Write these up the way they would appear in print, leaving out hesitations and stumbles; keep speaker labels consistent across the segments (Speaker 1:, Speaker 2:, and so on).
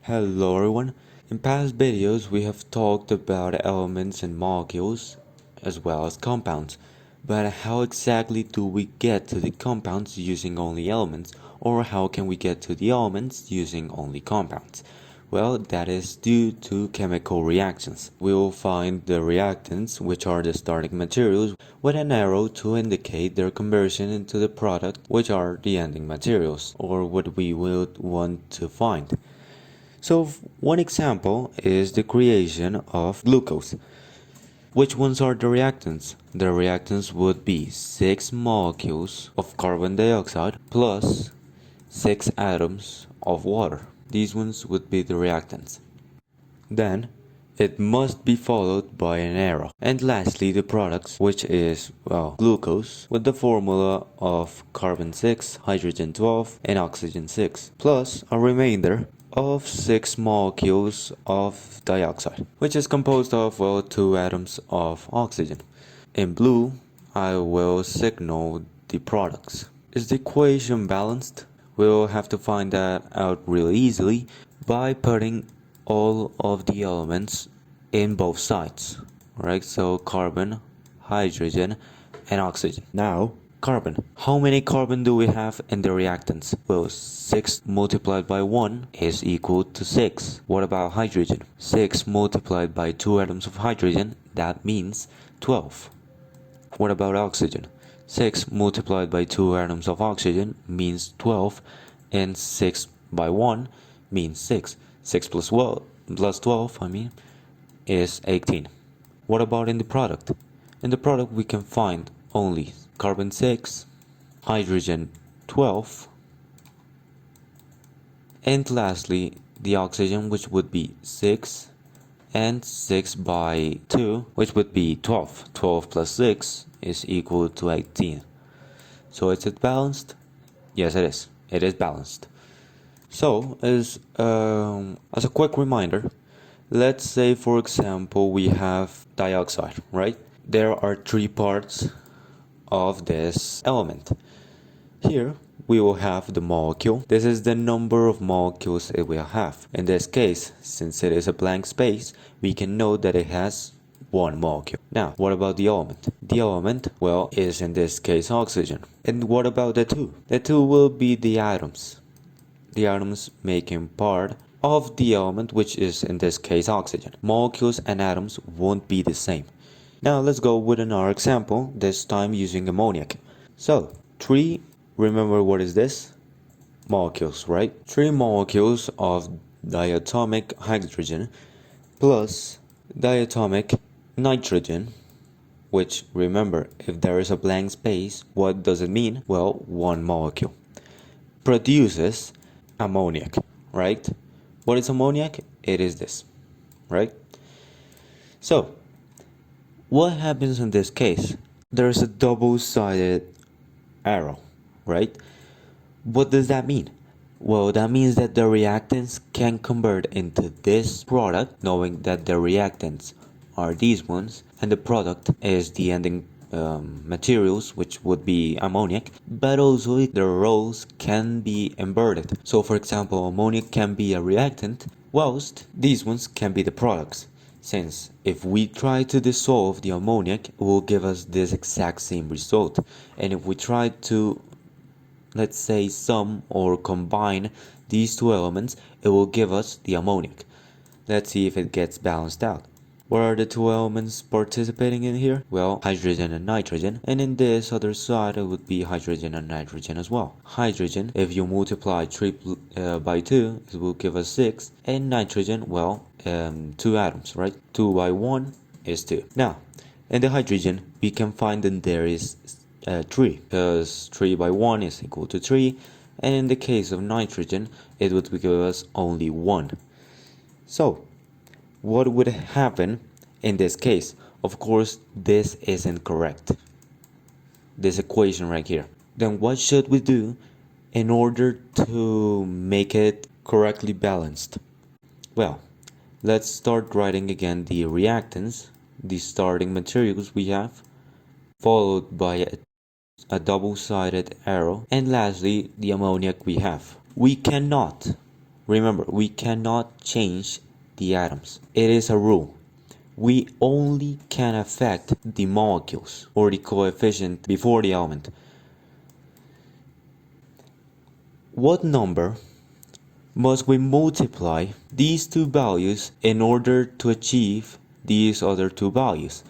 Speaker 1: Hello everyone. In past videos we have talked about elements and molecules as well as compounds. But how exactly do we get to the compounds using only elements, or how can we get to the elements using only compounds? Well, that is due to chemical reactions. We will find the reactants, which are the starting materials, with an arrow to indicate their conversion into the product, which are the ending materials, or what we would want to find. So one example is the creation of glucose. Which ones are the reactants? The reactants would be 6 molecules of carbon dioxide plus 6 atoms of water. These ones would be the reactants. Then it must be followed by an arrow. And lastly, the products, which is, glucose, with the formula of carbon 6, hydrogen 12, and oxygen 6, plus a remainder of 6 molecules of dioxide, which is composed of, 2 atoms of oxygen. In blue, I will signal the products. Is the equation balanced? We'll have to find that out really easily by putting all of the elements in both sides, right? So carbon, hydrogen, and oxygen. Now, carbon. How many carbon do we have in the reactants? Well, 6 multiplied by 1 is equal to 6. What about hydrogen? 6 multiplied by 2 atoms of hydrogen, that means 12. What about oxygen? 6 multiplied by 2 atoms of oxygen means 12, and 6 by 1 means 6. 6 plus 12, is 18. What about in the product? In the product we can find only carbon 6, hydrogen 12, and lastly the oxygen, which would be 6, and 6 by 2, which would be 12. 12 plus 6 is equal to 18. So is it balanced? Yes, it is. It is balanced. So, as a quick reminder, let's say for example we have dioxide, right? There are 3 parts of this element. Here we will have the molecule. This is the number of molecules it will have. In this case, since it is a blank space, we can know that it has 1 molecule. Now, what about the element? The element, is in this case oxygen. And what about the 2? The 2 will be the atoms. The atoms making part of the element, which is in this case oxygen. Molecules and atoms won't be the same. Now let's go with another example, this time using ammoniac. So, 3, remember what is this? Molecules, right? 3 molecules of diatomic hydrogen plus diatomic nitrogen, which, remember, if there is a blank space, what does it mean? Well, 1 molecule produces ammoniac, right? What is ammoniac? It is this, right? So, what happens in this case? There's a double-sided arrow, right? What does that mean? Well, that means that the reactants can convert into this product, knowing that the reactants are these ones, and the product is the ending materials, which would be ammoniac, but also the roles can be inverted. So for example, ammoniac can be a reactant, whilst these ones can be the products. Since if we try to dissolve the ammoniac, it will give us this exact same result. And if we try to, let's say, sum or combine these 2 elements, it will give us the ammoniac. Let's see if it gets balanced out. What are the 2 elements participating in here? Well, hydrogen and nitrogen. And in this other side, it would be hydrogen and nitrogen as well. Hydrogen, if you multiply 3 by 2, it will give us 6. And nitrogen, 2 atoms, right? 2 by 1 is 2. Now, in the hydrogen, we can find that there is 3, because 3 by 1 is equal to 3. And in the case of nitrogen, it would give us only 1. So, what would happen in this case? Of course, this isn't correct. This equation right here. Then what should we do in order to make it correctly balanced? Well, let's start writing again the reactants, the starting materials we have, followed by a double-sided arrow, and lastly the ammoniac we have. We cannot Remember, we cannot change the atoms. It is a rule. We only can affect the molecules or the coefficient before the element. What number must we multiply these two values in order to achieve these other two values?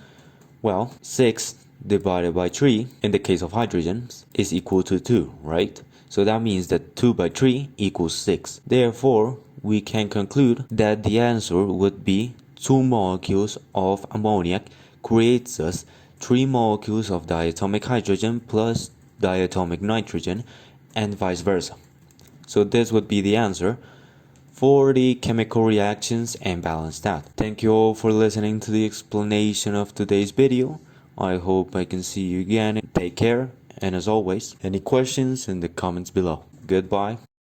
Speaker 1: Well, 6 divided by 3 in the case of hydrogens is equal to 2, right? So that means that 2 by 3 equals 6. Therefore, we can conclude that the answer would be 2 molecules of ammoniac creates us 3 molecules of diatomic hydrogen plus diatomic nitrogen and vice versa. So this would be the answer for the chemical reactions and balanced out. Thank you all for listening to the explanation of today's video. I hope I can see you again. Take care, and as always, any questions in the comments below. Goodbye.